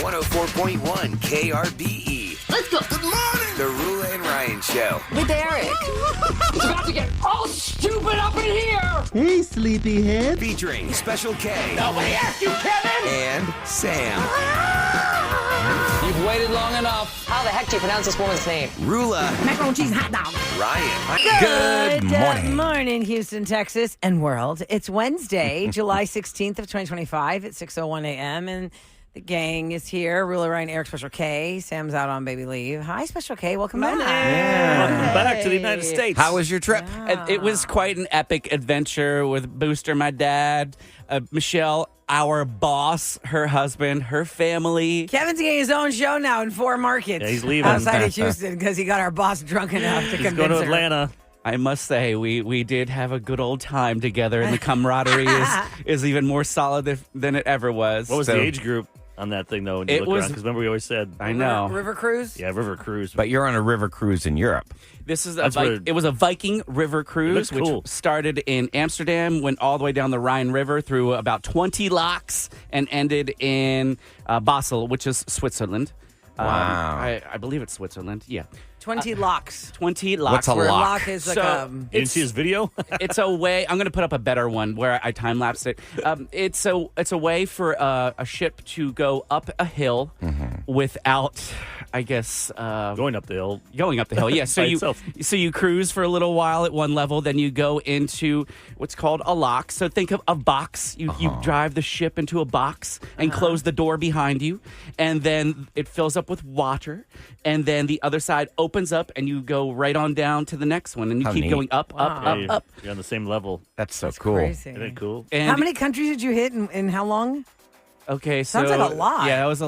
104.1 KRBE. Let's go. Good morning. The Rhule and Ryan Show. With Eric. It's about to get all stupid up in here. Hey, sleepyhead. Featuring Special K. Nobody asked you, Kevin. And Sam. You've waited long enough. How the heck do you pronounce this woman's name? Rhule. Macaroni and cheese hot dog. Ryan. Good morning, Houston, Texas, and world. It's Wednesday, July 16th of 2025 at 6:01 a.m. and the gang is here. Rhule, Ryan, Eric, Special K. Sam's out on baby leave. Hi, Special K. Welcome back. Welcome back to the United States. How was your trip? It was quite an epic adventure with Booster, my dad, Michelle, our boss, her husband, her family. Kevin's getting his own show now in 4 markets. Yeah, he's leaving. Outside of Houston because he got our boss drunk enough to convince Going to her. Atlanta. I must say, we did have a good old time together, and the camaraderie is even more solid than it ever was. What was the age group on that thing, though, when you look around? Because remember we always said... I know. River cruise? Yeah, river cruise. But you're on a river cruise in Europe. This is it was a Viking river cruise, which started in Amsterdam, went all the way down the Rhine River through about 20 locks, and ended in Basel, which is Switzerland. Wow. I believe it's Switzerland, yeah. 20 locks. 20 locks. What's a Where lock? a lock is like You didn't see his video? It's a way. I'm going to put up a better one where I time lapsed it. It's a way for a ship to go up a hill without, I guess, Going up the hill. going up the hill. Yeah. So By you itself. you cruise for a little while at one level, then you go into what's called a lock. So think of a box. You drive the ship into a box and close the door behind you, and then it fills up with water, and then the other side opens up, and you go right on down to the next one, and you How keep neat. going up, up. You're on the same level. That's so cool. Crazy. Isn't it cool? And How many countries did you hit in how long? Okay, so Sounds like a lot. Yeah, that was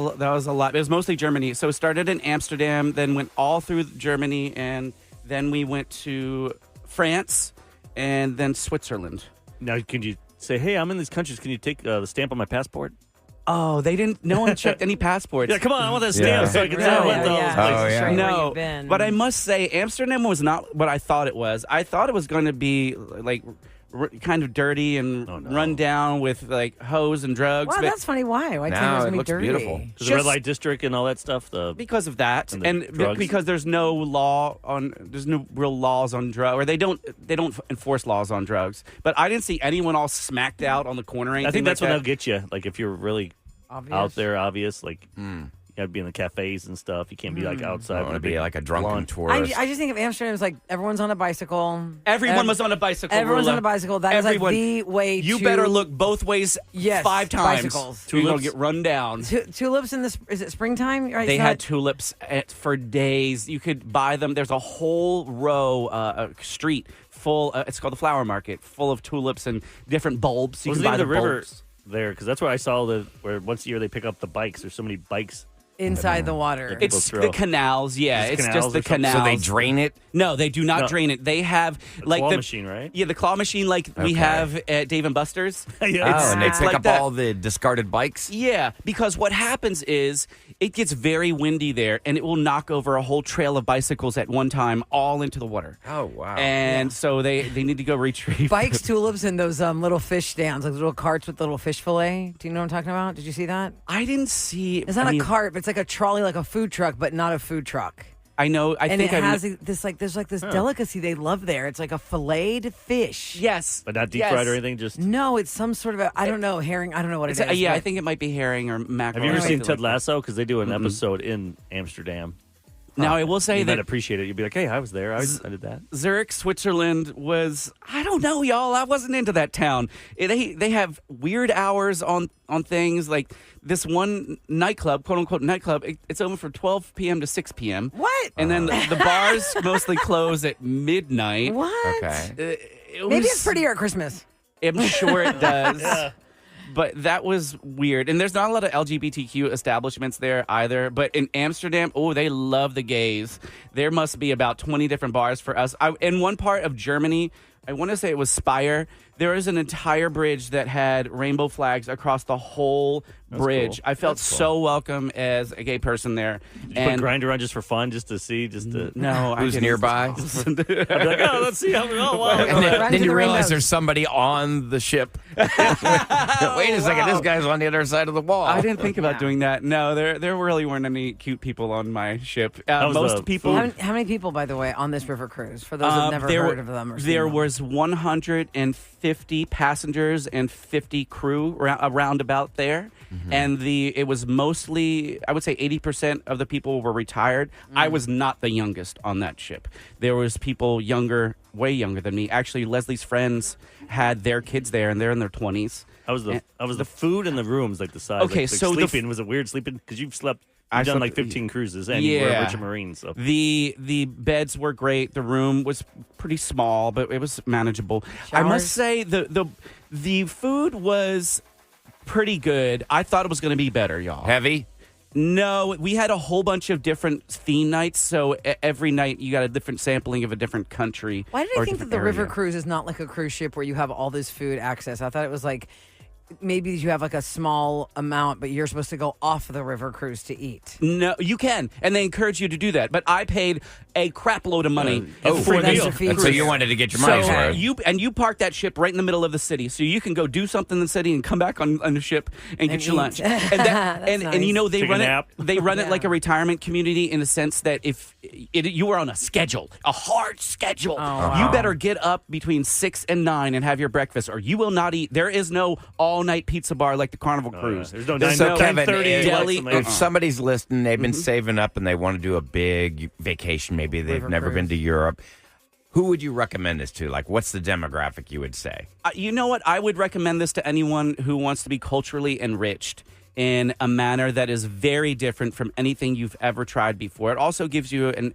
a lot. It was mostly Germany. So it started in Amsterdam, then went all through Germany, and then we went to France, and then Switzerland. Now, can you say, hey, I'm in these countries. Can you take the stamp on my passport? Oh, they didn't. No one checked any passports. Yeah, come on. I want that stamp so I can tell what those places Oh, yeah. Show you where No, you've been. but I must say, Amsterdam was not what I thought it was. I thought it was going to be like kind of dirty and run down with like hoes and drugs. Wow, but that's funny. Why? Why No, tell it me looks dirty? beautiful. Because the red light district and all that stuff. because of that, And the and drugs. because there's no real laws on drugs, or they don't enforce laws on drugs. But I didn't see anyone all smacked out on the corner. Or anything I think that's like when that. they'll get you. Like if you're really Obvious. out there, obvious, like you got to be in the cafes and stuff. You can't be like outside. I want to with be big like a drunken lawn. tourist. I just think of Amsterdam as like everyone's on a bicycle. Everyone was on a bicycle. Everyone's Rula. on a bicycle. That is Everyone. like the way You to... better look both ways. Yes, 5 times. bicycles. You're gonna Tulips. get run down. Tulips in this... Is it springtime? Right? They It's had not- tulips for days. You could buy them. There's a whole row, a street full. It's called the flower market, full of tulips and different bulbs. You Wasn't can buy even the river bulbs. there? Because that's where I saw where once a year they pick up the bikes. There's so many bikes. inside the water. It- It's throw. the canals. Yeah, Just it's canals just the or something? canals. So they drain it? No, they do not No. drain it. They have like claw the machine, right? Yeah, the claw machine like we Okay. have at Dave & Buster's. Oh, and they it's pick like up that. all the discarded bikes? Yeah, because what happens is it gets very windy there, and it will knock over a whole trail of bicycles at one time, all into the water. Oh, wow. And so they need to go retrieve Bikes, tulips, and those little fish stands, like little carts with little fish fillet. Do you know what I'm talking about? Did you see that? I didn't see. It's not I mean, a cart, but it's like a trolley, like a food truck, but not a food truck. I know. I And think it I has there's this delicacy they love there. It's like a filleted fish. Yes, But not deep yes. fried or anything. Just No, it's some sort of I don't know, herring. I don't know what it It's is. yeah, but I think it might be herring or mackerel. have you or ever seen something Ted like that. Lasso? Because they do an episode in Amsterdam. Now I will say You might that appreciate it. You'd be like, hey, I was there. I did that. Zurich, Switzerland was, I don't know, y'all. I wasn't into that town. They have weird hours on things. Like this one nightclub, quote unquote nightclub, it's open from 12 p.m. to 6 p.m. What? And then the bars mostly close at midnight. What? Okay. Maybe it's prettier at Christmas. I'm sure it does. But that was weird. And there's not a lot of LGBTQ establishments there either. But in Amsterdam, they love the gays. There must be about 20 different bars for us. In one part of Germany, I want to say it was Spire. There is an entire bridge that had rainbow flags across the whole bridge. cool. I felt That's cool. so welcome as a gay person there. Did you put Grinder on just for fun, just to see, No, I Who's didn't. nearby? I'd be like, oh, let's see how. Oh, wow. And Run then to you the realize rainbows. there's somebody on the ship. Wait a second, this guy's on the other side of the wall. I didn't think about doing that. No, there really weren't any cute people on my ship. was Most the people. food. How many people, by the way, on this river cruise? For those who've never heard of them or seen there them. was 150 passengers and 50 crew around about there, and it was mostly, I would say 80% of the people were retired. I was not the youngest on that ship. There was people younger, way younger than me. Actually, Leslie's friends had their kids there, and they're in their 20s. I was the food in the rooms, like the size. Okay, like so sleeping was it weird sleeping because you've slept. I You've done slept- like 15 cruises, and you were a Merchant Marine. So The beds were great. The room was pretty small, but it was manageable. I must Showers? say the food was pretty good. I thought it was going to be better, y'all. Heavy? No, we had a whole bunch of different theme nights, so every night you got a different sampling of a different country. Why did or I a think that different the river area. cruise is not like a cruise ship where you have all this food access? I thought it was like maybe you have like a small amount, but you're supposed to go off the river cruise to eat. No, you can, and they encourage you to do that. But I paid a crap load of money Oh, for free the meal. Fee So you wanted to get your money's So worth. you park that ship right in the middle of the city, so you can go do something in the city and come back on the ship and get your eat. lunch. And That's and you know they Take a run it. nap. They run it Yeah. like a retirement community in a sense that if you are on a schedule, a hard schedule, wow. you better get up between 6 and 9 and have your breakfast, or you will not eat. There is no all night pizza bar like the Carnival Cruise. There's no There's 9, no 10:30 deli- like if somebody's listening, they've been saving up and they want to do a big vacation, maybe they've River never been cruise. to Europe, who would you recommend this to? Like, what's the demographic you would say? You know what? I would recommend this to anyone who wants to be culturally enriched in a manner that is very different from anything you've ever tried before. It also gives you an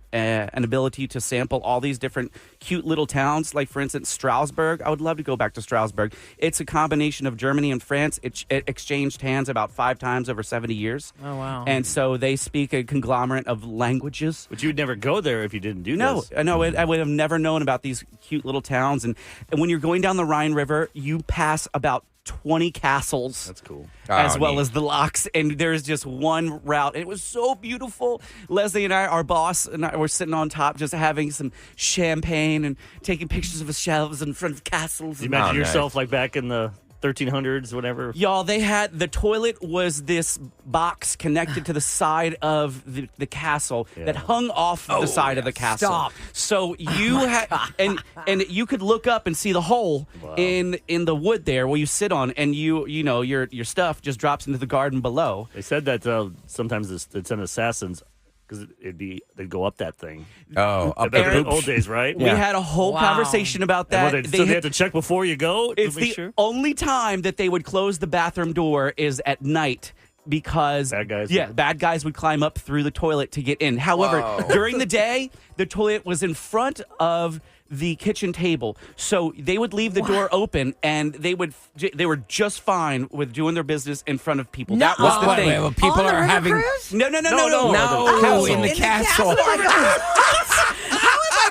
ability to sample all these different cute little towns. Like, for instance, Strasbourg. I would love to go back to Strasbourg. It's a combination of Germany and France. It exchanged hands about 5 times over 70 years. Oh, wow. And so they speak a conglomerate of languages. But you'd never go there if you didn't do No, this. I would have never known about these cute little towns. And when you're going down the Rhine River, you pass about 20 castles. That's cool. As Oh, well neat. as the locks. And there's just one route. And it was so beautiful. Leslie and I, our boss, and I were sitting on top just having some champagne and taking pictures of the shelves in front of castles. You And imagine Oh, nice. yourself like back in the 1300s, whatever. y'all, they had the toilet was this box connected to the side of the castle that hung off the side of the castle. Stop. So you had and you could look up and see the hole in the wood there where you sit on, and you know your stuff just drops into the garden below. They said that sometimes they'd send assassins because they'd go up that thing. Oh, up Back in the the old days, right? We had a whole Wow. conversation about And that. what, so they have to check before you go It's to make the sure? only time that they would close the bathroom door is at night because Bad guys. bad guys would climb up through the toilet to get in. However, Whoa. during the day, the toilet was in front of the kitchen table, so they would leave the door open, and they were just fine with doing their business in front of people. That was the What? thing. Well, people On the are river having. cruise? No, No, No, in the castle. How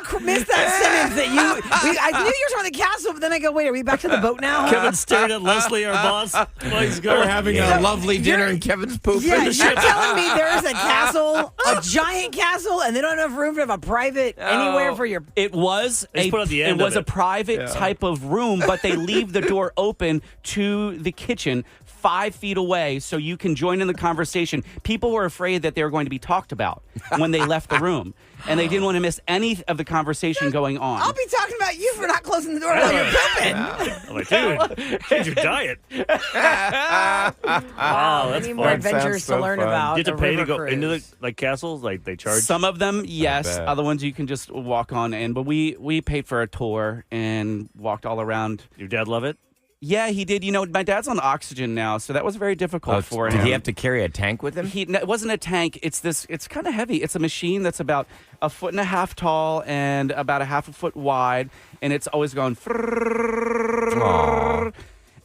have I missed that sentence that I knew you were talking about the castle, but then I go, wait, are we back to the boat now? Kevin's staring at Leslie, our boss. While he's going. They're having a lovely dinner, and Kevin's pooping. Yeah, you're telling me there is a castle, a giant castle, and they don't have room to have a private anywhere for your. It was They just put it at the end it was of a private type of room, but they leave the door open to the kitchen 5 feet away so you can join in the conversation. People were afraid that they were going to be talked about when they left the room, and they didn't want to miss any of the conversation going on. I'll be talking about you for not closing the door while you're pooping. I'm like, dude, change your diet. Wow, I that's need more fun. adventures so to learn fun. about. You have to a pay to river go into the cruise. castles? Like they charge? Some of them, yes. bet. Other ones you can just walk on in. But we paid for a tour and walked all around. Your dad love it? Yeah, he did. You know, my dad's on oxygen now, so that was very difficult for him. Did he have to carry a tank with him? No, it wasn't a tank. It's kind of heavy. It's a machine that's about 1.5 feet tall and about 1/2 foot wide, and it's always going. Aw.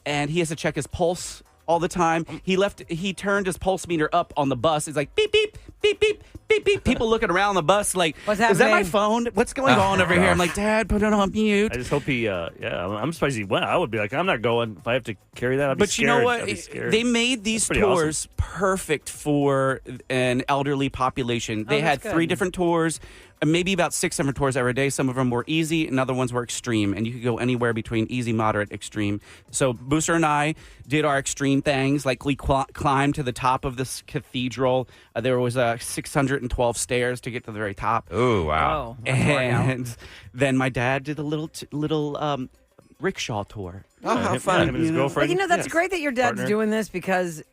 And he has to check his pulse all the time. He turned his pulse meter up on the bus. It's like beep, beep, beep, beep, beep, beep. People looking around the bus like, What's is that my happening? phone? What's going on over here? I'm like, Dad, put it on mute. I just hope he. I'm surprised he went. I would be like, I'm not going. If I have to carry that, I'd be But scared. you know what? I'd be scared. They made these That's pretty tours perfect for an elderly population. They had that's 3 good. different tours, maybe about 6 different tours every day. Some of them were easy, and other ones were extreme. And you could go anywhere between easy, moderate, extreme. So Booster and I did our extreme things, like we climbed to the top of this cathedral. There was 612 stairs to get to the very top. Ooh, wow. Oh, that's a workout. And then my dad did a little rickshaw tour. Oh, how Him fun. and his girlfriend. But that's Yes. great that your dad's Partner. doing this because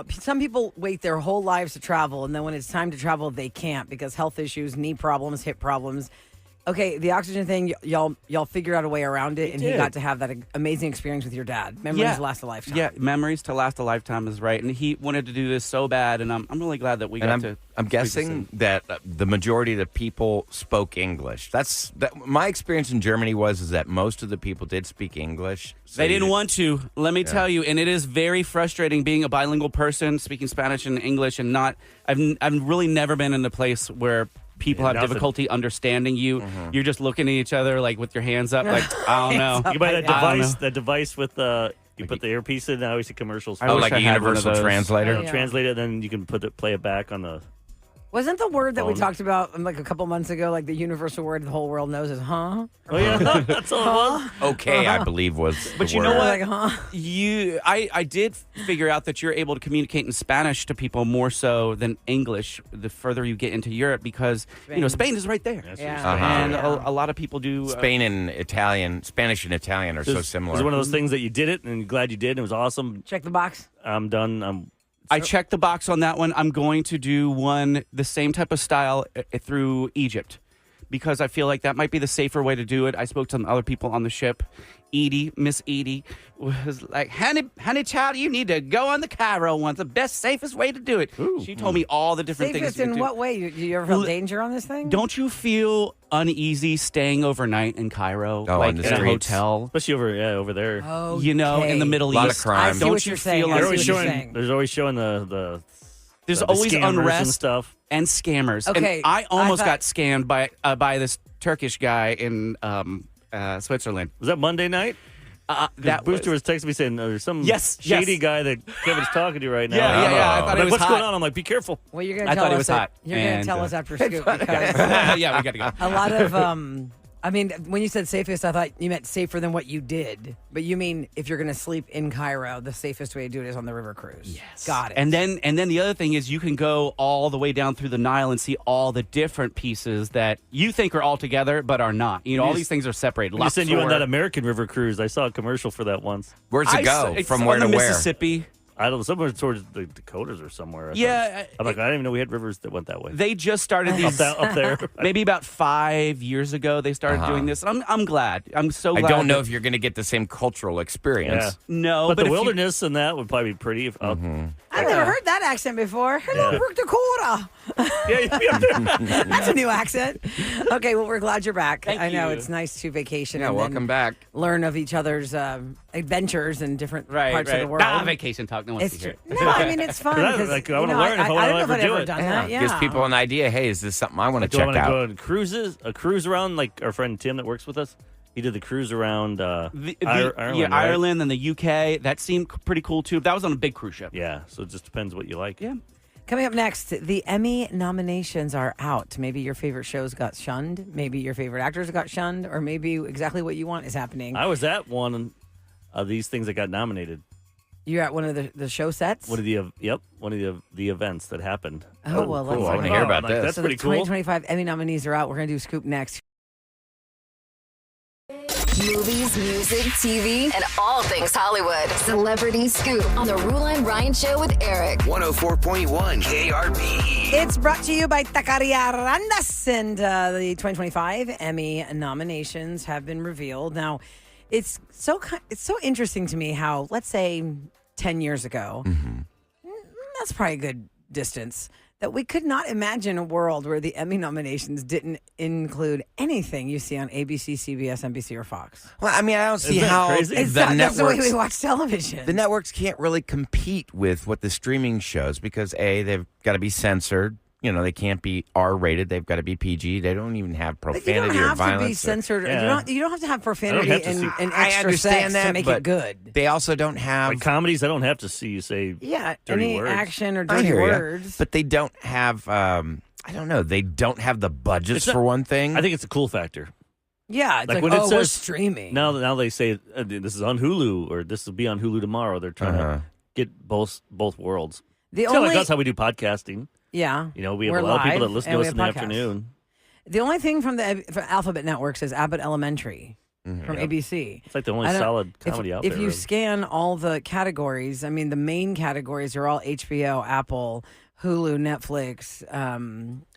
some people wait their whole lives to travel, and then when it's time to travel, they can't because health issues, knee problems, hip problems. Okay, the oxygen thing, y'all figured out a way around it, and he did. got to have that amazing experience with your dad. Memories last a lifetime. Yeah, memories to last a lifetime is right. And he wanted to do this so bad, and I'm really glad that we got to. I'm guessing that the majority of the people spoke English. My experience in Germany is that most of the people did speak English. So They didn't want to, let me tell you, and it is very frustrating being a bilingual person, speaking Spanish and English, and not. I've really never been in a place where people have nothing. difficulty understanding you. You're just looking at each other like with your hands up, like I don't know. You buy that I don't device. know. That device with you put the earpiece in. I always see commercials. I Oh, wish like I a had one of universal those. translator? Yeah. Translate it, then you can play it back on the. Wasn't the word that we Phone. talked about like a couple months ago, like the universal word the whole world knows is huh? Oh yeah, that's all it was. Okay, I believe was. But the you know word. what? Like, huh? I did figure out that you're able to communicate in Spanish to people more so than English the further you get into Europe because Spain is right there. That's Yeah. what Uh-huh. you're saying. And a lot of people do. Spain and Italian, Spanish and Italian are so similar. It's one of those things that you did it, and you're glad you did. And it was awesome. Check the box. I'm done. I checked the box on that one. I'm going to do one the same type of style through Egypt because I feel like that might be the safer way to do it. I spoke to some other people on the ship. Miss Edie, was like, honey child, you need to go on the Cairo one. It's the best, safest way to do it. She told me all the different Safest things. you in could do. what way? You ever feel danger on this thing? Don't you feel uneasy staying overnight in Cairo, Oh, like in the in a streets. hotel? Especially over there. Oh, In the Middle Lot of East. crime. I see Don't what you're saying. feel I They're see always what you're showing. saying. There's always showing the There's the always scammers unrest and stuff. and scammers. Okay, And I almost I thought- got scammed by this Turkish guy in Switzerland. Was that Monday night? That Booster was, was texting me saying there's some Yes, shady yes. guy that Kevin's talking to right now. Yeah. I thought I'm it like, was what's hot. going on? I'm like, be careful. Well, you're going I to tell thought it us was that- hot. You're going to And, tell us after Scoop because yeah, we got to go. a lot of I mean, when you said safest, I thought you meant safer than what you did. But you mean if you're going to sleep in Cairo, the safest way to do it is on the river cruise. Yes. Got it. And then the other thing is you can go all the way down through the Nile and see all the different pieces that you think are all together but are not. All these things are separated. You send you on Luxor. that American River cruise. I saw a commercial for that once. Where's it go? It's From on where the to where? Mississippi. I don't know, somewhere towards the Dakotas or somewhere. I Yeah, thought. I'm like, I didn't even know we had rivers that went that way. They just started these up there. maybe about 5 years ago. They started doing this. And I'm glad. I'm so I glad. don't know that- if you're going to get the same cultural experience. Yeah. No, But but the if you- wilderness and that would probably be pretty. I've never heard that accent before. Hello, Yeah. North Dakota. yeah. That's a new accent. Okay, well, we're glad you're back. Thank I know you. it's nice to vacation. Yeah, and then welcome back. Learn of each other's adventures in different right, parts right. of the world. vacation talk. No one wants It's to true. hear it. No, I mean it's fun. I- because, like, I wanna you know, learn if I wanna don't know if ever I'd do ever it. done Yeah, that. Yeah. gives people an idea. Hey, is this something I want to Do I check want to out? go on cruises? A cruise around, like our friend Tim that works with us. He did the cruise around Ireland. Yeah, right? Ireland and the UK. That seemed pretty cool too. That was on a big cruise ship. Yeah, so it just depends what you like. Yeah. Coming up next, the Emmy nominations are out. Maybe your favorite shows got shunned. Maybe your favorite actors got shunned. Or maybe exactly what you want is happening. I was at one of these things that got nominated. You're at one of the show sets? One of the events that happened. Oh, well, let's cool. I talk wanna about hear it. about Like, this. That's So pretty the cool. 2025 Emmy nominees are out. We're going to do Scoop next. Movies, music, TV, and all things Hollywood. Celebrity Scoop on the Rhine Show with Eric. 104.1 KRP. It's brought to you by Taqueria Randas, and the 2025 Emmy nominations have been revealed. Now, it's so interesting to me how, let's say, 10 years ago, that's probably a good distance. that we could not imagine a world where the Emmy nominations didn't include anything you see on ABC, CBS, NBC, or Fox. Well, I mean, I don't see that how crazy? That's the way we watch television. the networks can't really compete with what the streaming shows because they've got to be censored. You know, they can't be R-rated. They've got to be PG. They don't even have But profanity you don't or have violence. to be censored. Yeah. You don't have to have profanity have to and, see- and I extra understand sex that, to make but it good. They also don't have. Like comedies, I don't have to see you say Yeah, dirty any words. action or I dirty hear ya. words. But they don't have. I don't know. They don't have the budgets It's not- for one thing. I think it's a cool factor. yeah, it's Like like, when it we're says- streaming. Now they say this is on Hulu or this will be on Hulu tomorrow. They're trying Uh-huh. to get both worlds. the It's kind of only like us how we do podcasting. yeah, You know, we have we're a lot of people live that listen and to we us in the have podcasts. afternoon. The only thing from Alphabet Networks is Abbott Elementary from ABC. It's like the only I don't- solid comedy out there. If you really. scan all the categories, I mean, the main categories are all HBO, Apple, Hulu, Netflix,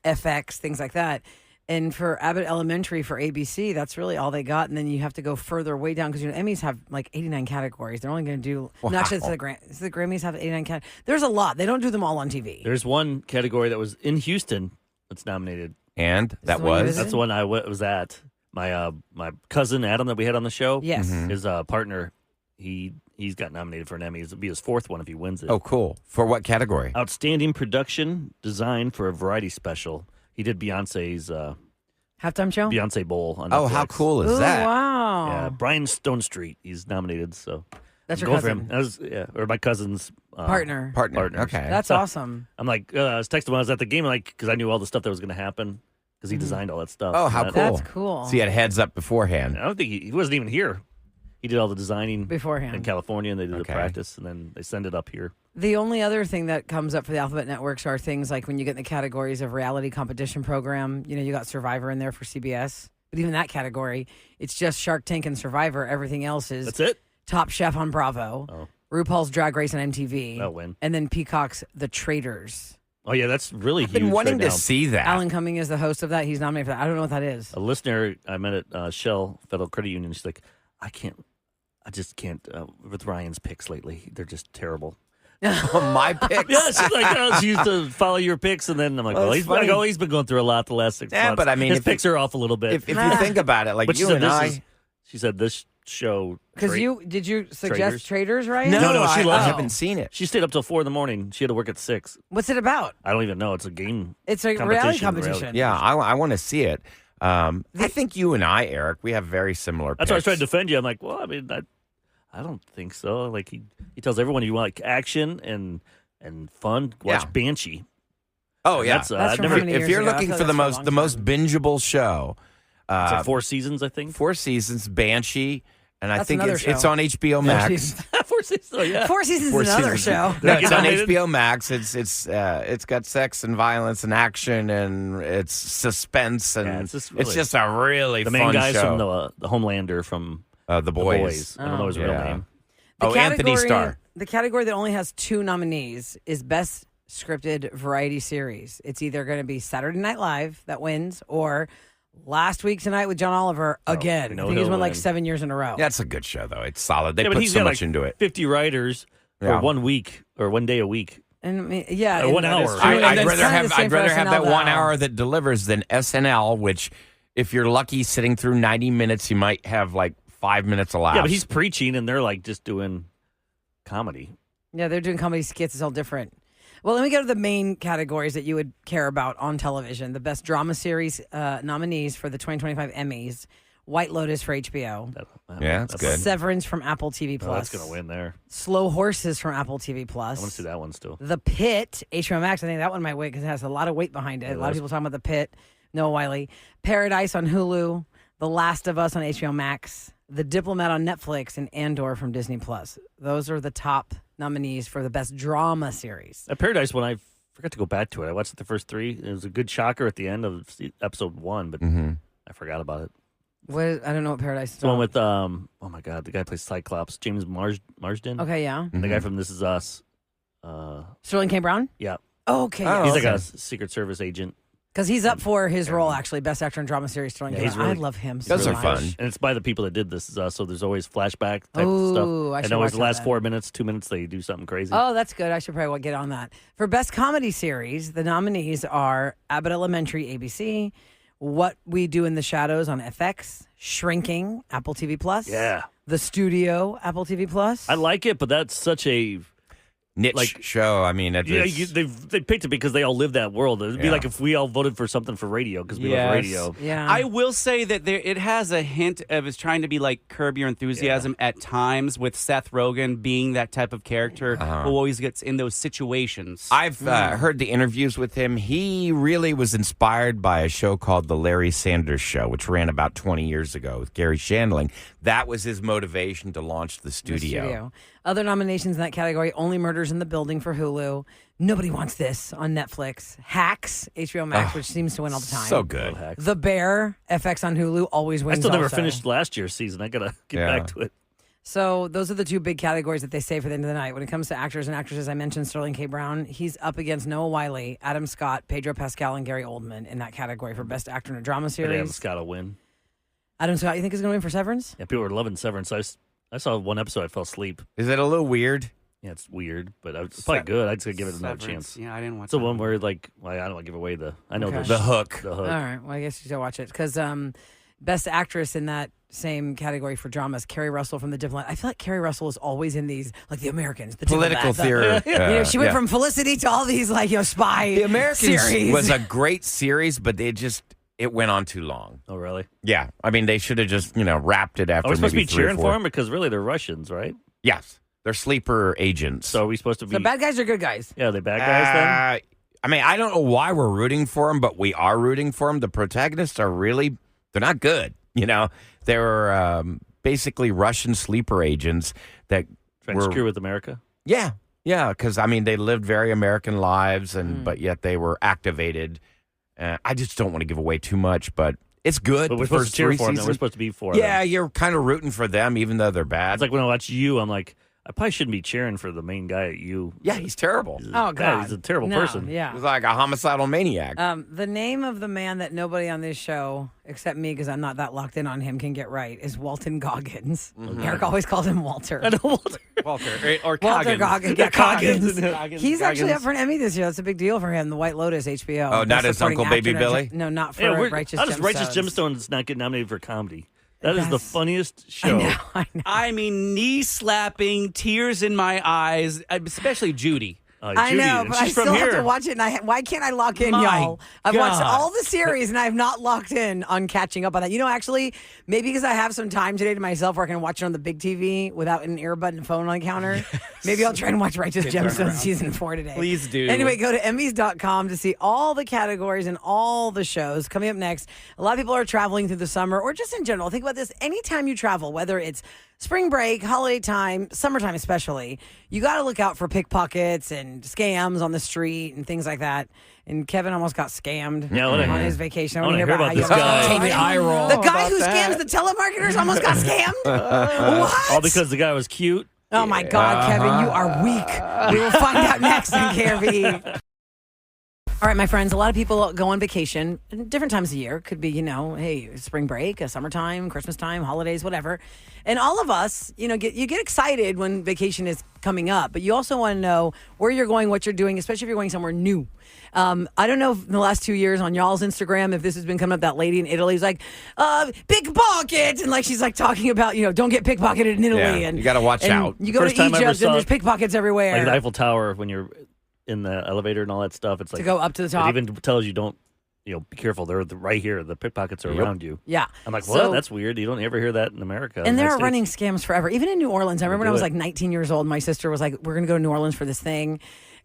FX, things like that. And for Abbott Elementary for ABC, that's really all they got. And then you have to go further way down because Emmys have like 89 categories. They're only going to do. No, actually, it's the Grammys have 89 categories. There's a lot. They don't do them all on TV. There's one category that was in Houston that's nominated. and that the one you was. That's the one I was at. My cousin Adam that we had on the show. Yes. His partner. He's got nominated for an Emmy. It'll be his fourth one if he wins it. Oh, cool. For what category? Outstanding production design for a variety special. He did Beyonce's Halftime show? Beyonce Bowl on Oh, Netflix. how cool is Ooh, that? wow. Yeah, Brian Stone Street. He's nominated. So That's I'm your going for cousin. him. Or my cousin's Partner. Partner. Okay. That's awesome. I'm like, I was texting when I was at the game, like, because I knew all the stuff that was going to happen because he designed all that stuff. Oh, how And cool. That's cool. So you had heads up beforehand. I don't think he wasn't even here. He did all the designing Beforehand. in California, and they did Okay. the practice, and then they send it up here. The only other thing that comes up for the Alphabet Networks are things like when you get in the categories of reality competition program, you got Survivor in there for CBS. But even that category, it's just Shark Tank and Survivor. Everything else is That's it. Top Chef on Bravo, Oh. RuPaul's Drag Race on MTV, That'll win. and then Peacock's The Traitors. Oh yeah, that's really I've huge. been wanting right to now. see that. Alan Cumming is the host of that. He's nominated for that. I don't know what that is. A listener I met at Shell Federal Credit Union. She's like, I just can't with Ryan's picks lately. They're just terrible. My picks. Yeah, she's like, she used to follow your picks, and then I'm like, Well, well, it's he's been going through a lot the last 6 Yeah, months. but I mean, his if picks are off a little bit. If you think about it, like but she you said and this I. she said this show Because tra- did you suggest Traitors? Traitors, right? No, she I loves it. haven't seen it. She stayed up till 4 a.m. She had to work at 6. What's it about? I don't even know. It's a game. It's a Competition, reality reality. competition. Yeah, I want to see it. I think you and I, Eric, we have very similar That's why I was picks. trying to defend you. I'm like, well, I mean, I don't think so. Like he tells everyone you want like action and fun. Watch Yeah. Banshee. Oh, yeah. That's, That's I've from never. how many If years you're ago? I looking feel for like the that's for a most long bingeable show, It's like 4 seasons, I think. 4 seasons, Banshee, and I That's think another it's show. on HBO Max. 4 seasons. Oh yeah. Four Seasons Four is another seasons. show. No, it's on Nominated? HBO Max. It's got sex and violence and action and it's suspense and Yeah, it's it's just, just really- a really The fun main guy's show. from the Homelander from The The Boys. I don't know his real Yeah. name. Anthony category- Starr. The category that only has 2 nominees is Best Scripted Variety Series. It's either going to be Saturday Night Live that wins or Last Week Tonight with John Oliver again. we I know think he's he'll won like win. 7 years in a row. Yeah, it's a good show though. It's solid. They Yeah, but put he's so got much like into it. 50 writers Yeah. for 1 week or 1 day a week. And I mean, yeah, Or and 1 that hour. is true. I- And I'd it's rather kinda have the same for that SNL, 1 though. hour that delivers than SNL, which if you're lucky sitting through 90 minutes, you might have like 5 minutes of laughs. Yeah, but he's preaching and they're like just doing comedy. Yeah, they're doing comedy skits. It's all different. Well, let me go to the main categories that you would care about on television. The Best Drama Series nominees for the 2025 Emmys. White Lotus for HBO. Yeah, it's good. Severance from Apple TV+. Oh, that's going to win there. Slow Horses from Apple TV+. I want to see that one still. The Pit, HBO Max. I think that one might win because it has a lot of weight behind it. A lot of people talking about The Pit. Noah Wiley. Paradise on Hulu. The Last of Us on HBO Max. The Diplomat on Netflix. And Andor from Disney+. Those are the top nominees for the Best Drama Series. That Paradise one, I forgot to go back to it. I watched the first 3. It was a good shocker at the end of episode 1, but I forgot about it. I don't know what Paradise is. It's the one about. with, oh my God, the guy who plays Cyclops, James Marsden. Okay, yeah. And the guy from This Is Us. Sterling K. Brown? Yeah. Okay. Oh, He's yes. like okay. a Secret Service agent. Because he's up for his role, actually, Best Actor in Drama Series. Starring Yeah, he's I really- love him so Those are much. fun. And it's by the people that did this, so there's always flashback type Ooh, of I stuff. should And always watch the that last then. 4 minutes, 2 minutes, they do something crazy. Oh, that's good. I should probably get on that. For Best Comedy Series, the nominees are Abbott Elementary, ABC, What We Do in the Shadows on FX, Shrinking, Apple TV Plus, Yeah. The Studio, Apple TV Plus. I like it, but that's such a Niche Like- show. I mean, they picked it because they all live that world. It'd be Yeah. like if we all voted for something for radio because we love radio. Yeah. I will say that it has a hint of it's trying to be like Curb Your Enthusiasm at times, with Seth Rogen being that type of character who always gets in those situations. I've heard the interviews with him. He really was inspired by a show called The Larry Sanders Show, which ran about 20 years ago with Gary Shandling. That was his motivation to launch the The studio. Other nominations in that category: Only Murders in the Building for Hulu, Nobody Wants This on Netflix, Hacks, HBO Max, which seems to win all the time. So good. The Bear, FX on Hulu, always I wins. still never also. finished last year's season. I gotta get Yeah. back to it. So those are the two big categories that they say for the end of the night. When it comes to actors and actresses, I mentioned Sterling K. Brown. He's up against Noah Wyle, Adam Scott, Pedro Pascal, and Gary Oldman in that category for Best Actor in a Drama But Series. Adam's got to win. Adam Scott, you think is going to win for Severance? Yeah, people were loving Severance. I saw one episode. I fell asleep. Is it a little weird? Yeah, it's weird, but it's probably good. I'd just give it another Severance. chance. Yeah, I didn't watch It's the that one where like, well, I don't want to give away the. I know Okay. there's The Hook. The All hook. right. Well, I guess you should watch it because Best Actress in that same category for dramas, Kerry Russell from The Diplomat. I feel like Kerry Russell is always in these, like The Americans, The Political Diplomat, theory. You know, she went yeah. from Felicity to all these like spy The Americans series. was a great series, but it went on too long. Oh, really? Yeah, I mean they should have just wrapped it after. Are we supposed to maybe be 3 or cheering 4. for them because really they're Russians, right? Yes, they're sleeper agents. So are we supposed to be? So bad guys are good guys. Yeah, they bad guys then. I mean, I don't know why we're rooting for them, but we are rooting for them. The protagonists are they're not good. They're basically Russian sleeper agents that Trying to screw with America. Yeah, because I mean, they lived very American lives, but yet they were activated. I just don't want to give away too much, but it's good. But we're The supposed first to cheer 3 for them. We're seasons. supposed to be for Yeah, them. you're kind of rooting for them, even though they're bad. It's like when I watch You, I'm like, I probably shouldn't be cheering for the main guy at You. yeah, he's terrible. Oh God, he's a terrible No, person. Yeah. He's like a homicidal maniac. The name of the man that nobody on this show, except me, because I'm not that locked in on him, can get right is Walton Goggins. Eric always calls him Walter. I know Walter. Walter or Walter Coggins. Goggins. Yeah, Goggins. Goggins. He's actually Goggins. up for an Emmy this year. That's a big deal for him. The White Lotus, HBO. Oh, not Best his supporting Uncle Baby actor. Billy? No, not for Yeah, Righteous how does Righteous Gemstones. Gemstones not get nominated for comedy? That is the That's- funniest show. I know. I mean, knee slapping, tears in my eyes, especially Judy. I Judy, know, and but I she's from still have here. to watch it. And why can't I lock in, My y'all? I've watched God. all the series, and I have not locked in on catching up on that. Actually, maybe because I have some time today to myself where I can watch it on the big TV without an earbud and phone on the counter. Maybe I'll try and watch Righteous Gemstones season 4 today. Please do. Anyway, go to Emmys.com to see all the categories and all the shows. Coming up next, a lot of people are traveling through the summer or just in general. Think about this. Anytime you travel, whether it's spring break, holiday time, summertime especially, you got to look out for pickpockets and scams on the street and things like that. And Kevin almost got scammed Yeah, I wanna- on his vacation. I wanna hear about this how you guy. almost Made me eye roll. The guy who about scams that. the telemarketers almost got scammed? What? All because the guy was cute. Oh my God, Kevin, you are weak. We will find out next on KRVE. All right, my friends, a lot of people go on vacation in different times of year. Could be, hey, spring break, summertime, Christmas time, holidays, whatever. And all of us, you get excited when vacation is coming up, but you also want to know where you're going, what you're doing, especially if you're going somewhere new. I don't know if in the last 2 years on y'all's Instagram, if this has been coming up, that lady in Italy is like, pickpocket. And she's talking about, don't get pickpocketed in Italy. Yeah, and you gotta watch and out. You go First to time I ever Egypt and saw there's it, pickpockets everywhere. Like the Eiffel Tower, when you're in the elevator and all that stuff, it's like To go up to the top. It even tells you don't, be careful. They're right here. The pickpockets are around you. Yeah. I'm like, So- what? That's weird. You don't ever hear that in America. And there United are States. running scams forever. Even in New Orleans. I remember when I do was it. like 19 years old, my sister was like, we're going to go to New Orleans for this thing.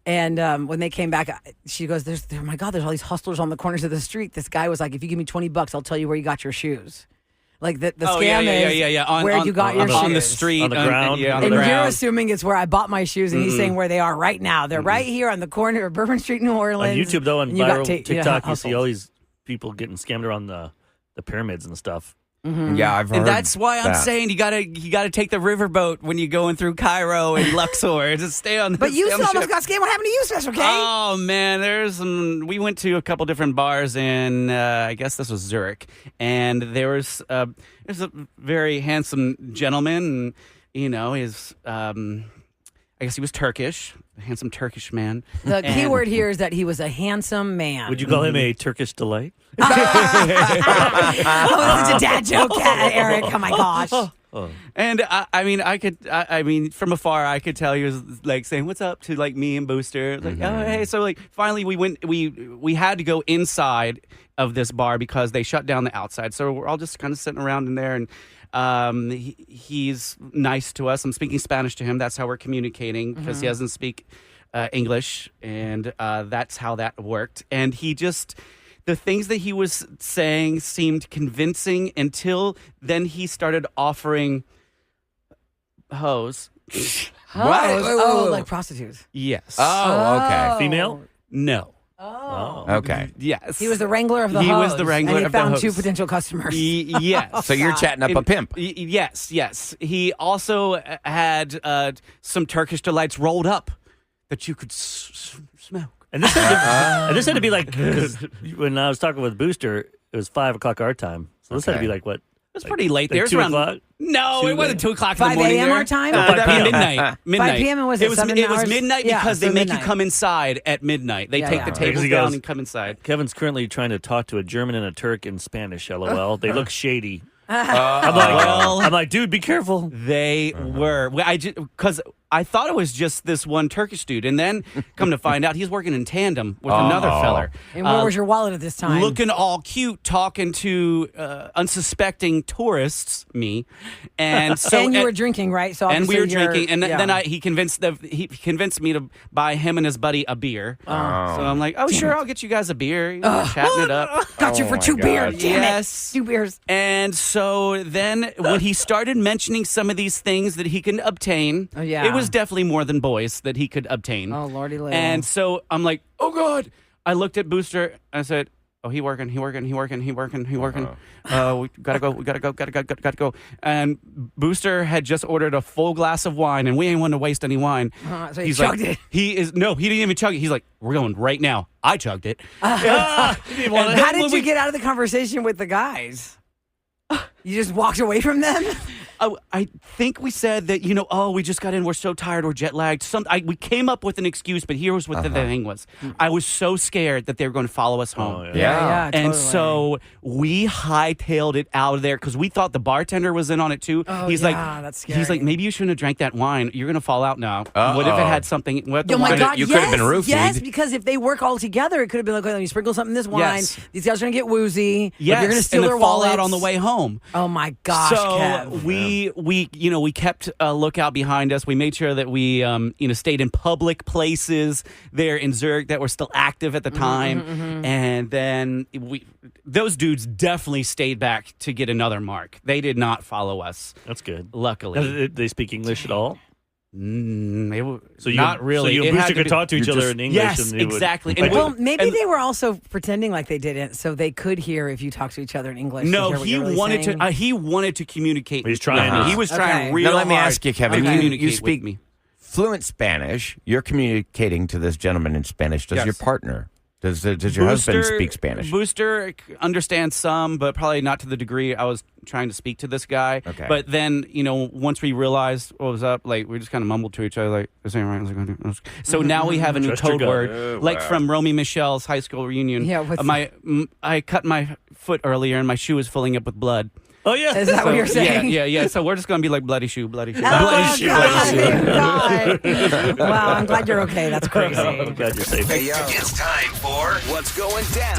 And when they came back, she goes, oh my God, there's all these hustlers on the corners of the street. This guy was like, if you give me $20, I'll tell you where you got your shoes. Like the Oh, scam yeah. is where you got your shoes. on the street, On the ground. yeah, on And the you're ground. assuming it's where I bought my shoes, and he's saying where they are right now. They're right here on the corner of Bourbon Street, New On Orleans. YouTube, though, on And you got viral ta- TikTok, you hustled. see all these people getting scammed around the pyramids and stuff. Yeah, I've heard. And that's why I'm that. saying you gotta take the riverboat when you're going through Cairo and Luxor. Just stay on. But you stay on still the almost ship. got scammed. What happened to you, Special K? Oh man, we went to a couple different bars in I guess this was Zurich, and there's a very handsome gentleman, and his I guess he was Turkish, a handsome Turkish man. The key word here is that he was a handsome man. Would you call him a Turkish delight? Oh, it's a dad joke, Eric. Oh my gosh. And I mean, from afar, I could tell he was like saying, "What's up?" to like me and Booster. Like, oh hey. So like, finally, we had to go inside of this bar because they shut down the outside. So we're all just kind of sitting around in there, and he's nice to us. I'm speaking Spanish to him. That's how we're communicating because he doesn't speak English, and that's how that worked. And he just. The things that he was saying seemed convincing until then he started offering hoes. Oh, like prostitutes. Yes. Oh, okay. Female? No. Oh. Okay. Yes. He was the wrangler of the He hose. was the wrangler and he of the found hose. 2 potential customers. Yes. So you're chatting up a pimp. Yes. He also had some Turkish delights rolled up that you could smoke. And this had to be like, because when I was talking with Booster, it was 5 o'clock our time. So this had to be like what? It was pretty late. Like There's 2 around. o'clock? No, 2 it wasn't 2 o'clock in 5 the morning. a.m. there. our time? No, 5 p.m. Midnight. 5 p.m. and was it 7 It was hours? midnight Yeah, because so they make midnight. you come inside at midnight. They Yeah, take yeah. the Because tables he down goes- and come inside. Kevin's currently trying to talk to a German and a Turk in Spanish. LOL. They look shady. I'm like, dude, be careful. They were. Because I thought it was just this one Turkish dude, and then come to find out he's working in tandem with another feller. And where was your wallet at this time? Looking all cute, talking to unsuspecting tourists, me, and so and you were drinking, right? So and we were obviously you're- drinking, and yeah. then he convinced me to buy him and his buddy a beer. So I'm like, oh sure, I'll get you guys a beer. Chatting it up. got you for my 2 beers. God. Damn Yes. it. 2 beers. And so then when he started mentioning some of these things that he can obtain, Oh, yeah. it was definitely more than boys that he could obtain. Oh, Lordy Lou. And so I'm like, oh God. I looked at Booster and I said, oh, he working. We gotta go. And Booster had just ordered a full glass of wine, and we ain't want to waste any wine. So he He's chugged like, it. he didn't even chug it. He's like, we're going right now. I chugged it. How did you get out of the conversation with the guys? You just walked away from them? I think we said that, we just got in. We're so tired. We're jet lagged. We came up with an excuse, but here was what the thing was. I was so scared that they were going to follow us home. Yeah, And totally. so we hightailed it out of there because we thought the bartender was in on it too. Oh, he's yeah, that's scary. He's like, maybe you shouldn't have drank that wine. You're going to fall out now. What if it had something? What the Oh my wine- God! You yes, could have been roofied. Yes, because if they work all together, it could have been like, you sprinkle something in this wine. Yes. These guys are gonna get woozy. but Yes, you're gonna steal and their then fall wallets out on the way home. Oh my gosh! So Kev. we kept a lookout behind us. We made sure that we stayed in public places there in Zurich that were still active at the time, and then those dudes definitely stayed back to get another mark. They did not follow us. That's good. Luckily, Now, did they speak English at all? They were So you, not really. So you It and had Booster to could be- talk to each you're other just- in English. Yes, and they would- exactly. Like, And Well, maybe and- they were also pretending like they didn't, so they could hear if you talk to each other in English. to No, hear what he you're really wanted saying. to. He wanted to communicate. He's trying to- He was trying Okay. real Now let me hard ask you, Kevin. to You communicate speak with me. fluent Spanish. You're communicating to this gentleman in Spanish. Does Yes. your partner? Does your husband speak Spanish? Booster understands some, but probably not to the degree I was trying to speak to this guy. Okay. But then, once we realized what was up, like we just kind of mumbled to each other, like, "This ain't right." I was like, so now we have a new Trust your code gut. word, like from Romy Michelle's high school reunion. Yeah, what's I cut my foot earlier, and my shoe is filling up with blood. oh yeah, Is that what you're saying? Yeah. So we're just gonna be like bloody shoe, bloody shoe. Oh, bloody shoe. God. Wow, I'm glad you're okay. That's crazy. I'm glad you're safe. Hey, yo. It's time for What's Going Down,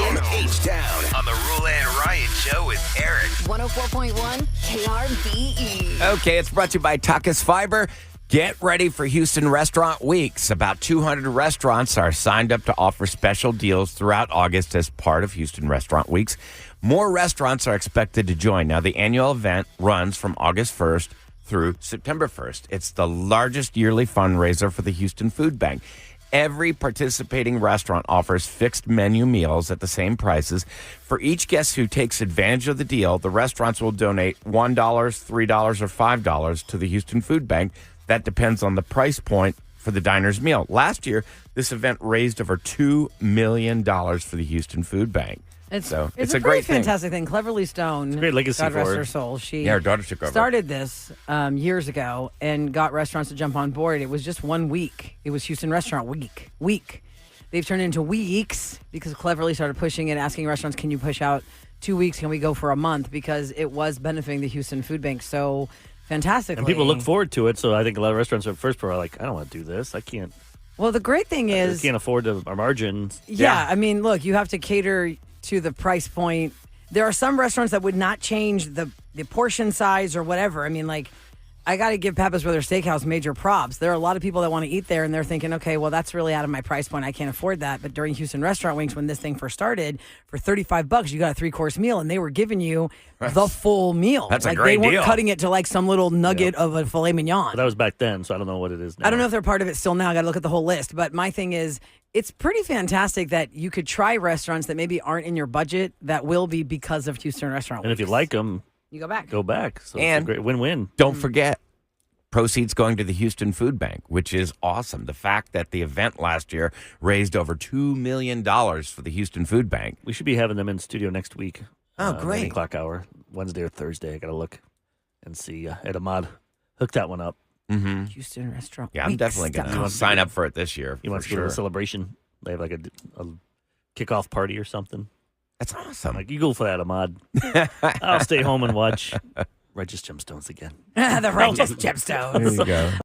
in H-Town on the Rule and Ryan Show with Eric. 104.1 KRBE. Okay, it's brought to you by Takas Fiber. Get ready for Houston Restaurant Weeks. About 200 restaurants are signed up to offer special deals throughout August as part of Houston Restaurant Weeks. More restaurants are expected to join. Now, the annual event runs from August 1st through September 1st. It's the largest yearly fundraiser for the Houston Food Bank. Every participating restaurant offers fixed menu meals at the same prices. For each guest who takes advantage of the deal, the restaurants will donate $1, $3, or $5 to the Houston Food Bank. That depends on the price point for the diner's meal. Last year, this event raised over $2 million for the Houston Food Bank. It's a pretty great thing. fantastic thing. Cleverly Stone, It's a great legacy God rest for her. her soul. She Her daughter took over. started this years ago and got restaurants to jump on board. It was just 1 week. It was Houston Restaurant Week. They've turned into weeks because Cleverly started pushing it, asking restaurants, can you push out 2 weeks? Can we go for a month? Because it was benefiting the Houston Food Bank so fantastically. And people look forward to it, so I think a lot of restaurants at first are like, I don't want to do this. I can't. Well, the great thing is, can't afford our margins. Yeah, I mean, look, you have to cater to the price point. There are some restaurants that would not change the portion size or whatever. I mean, like, I got to give Pappas Brothers Steakhouse major props. There are a lot of people that want to eat there, and they're thinking, okay, well, that's really out of my price point. I can't afford that. But during Houston Restaurant Weeks, when this thing first started, for $35, you got a 3-course meal, and they were giving you the full meal. That's a like, great they weren't deal. cutting it to like some little nugget of a filet mignon. But that was back then, so I don't know what it is now. I don't know if they're part of it still now. I got to look at the whole list. But my thing is, it's pretty fantastic that you could try restaurants that maybe aren't in your budget that will be because of Houston Restaurant And if you Weeks. like them, You go back. go back. So And- it's a great win-win. Don't forget, proceeds going to the Houston Food Bank, which is awesome. The fact that the event last year raised over $2 million for the Houston Food Bank. We should be having them in studio next week. Oh, 9 great. o'clock hour, Wednesday or Thursday. I got to look and see. Ed Ahmad hooked that one up. Mm-hmm. Houston Restaurant Yeah, I'm definitely going to sign up for it this year. He wants for to go to sure. a celebration. They have like a kickoff party or something. That's awesome. Like, you go for that, Ahmad. I'll stay home and watch Righteous Gemstones again. The Righteous Gemstones. There you go.